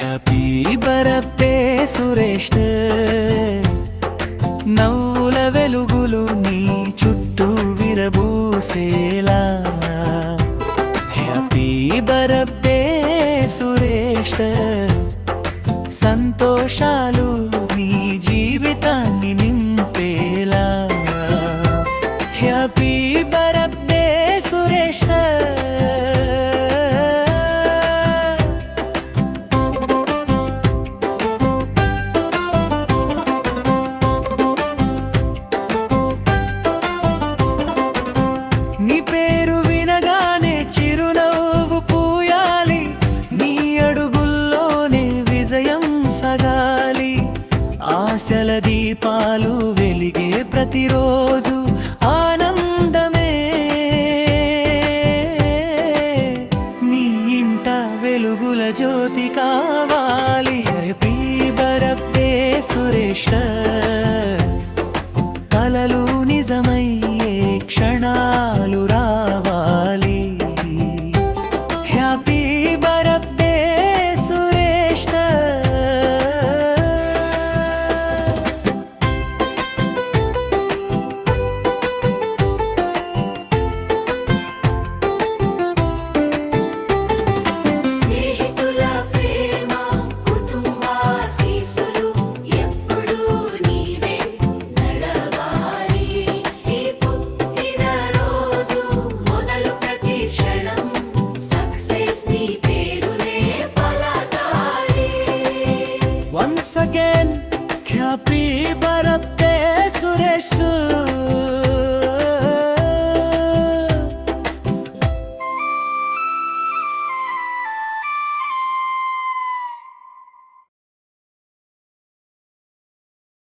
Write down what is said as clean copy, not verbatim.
Happy birthday Suresh, నవ్వుల వెలుగులు నీ చుట్టూ విరబూసేలా. హ్యాపీ బర్త్డే సురేష్, సంతోషాలు నీ జీవితాన్ని నింపేలా. Happy birthday Suresh. నీ పేరు వినగానే చిరునవ్వు పూయాలి, నీ అడుగుల్లోనే విజయం సగాలి. ఆశల దీపాలు వెలిగే ప్రతిరోజు ఆనందమే, నీ ఇంట వెలుగుల జ్యోతి కావాలి. హ్యాపీ బర్త్డే సురేష్, కలలు నిజమయ్యే క్షణాలు రావాలి. Happy birthday Suresh. స్నేహితుల ప్రేమ, కుటుంబాశీస్సులు ఎప్పుడూ నీవే నడవాలి. ఈ పుట్టినరోజు మొదలు ప్రతి క్షణం సక్సెస్ నీ పేరునే పలకాలి. Once again, happy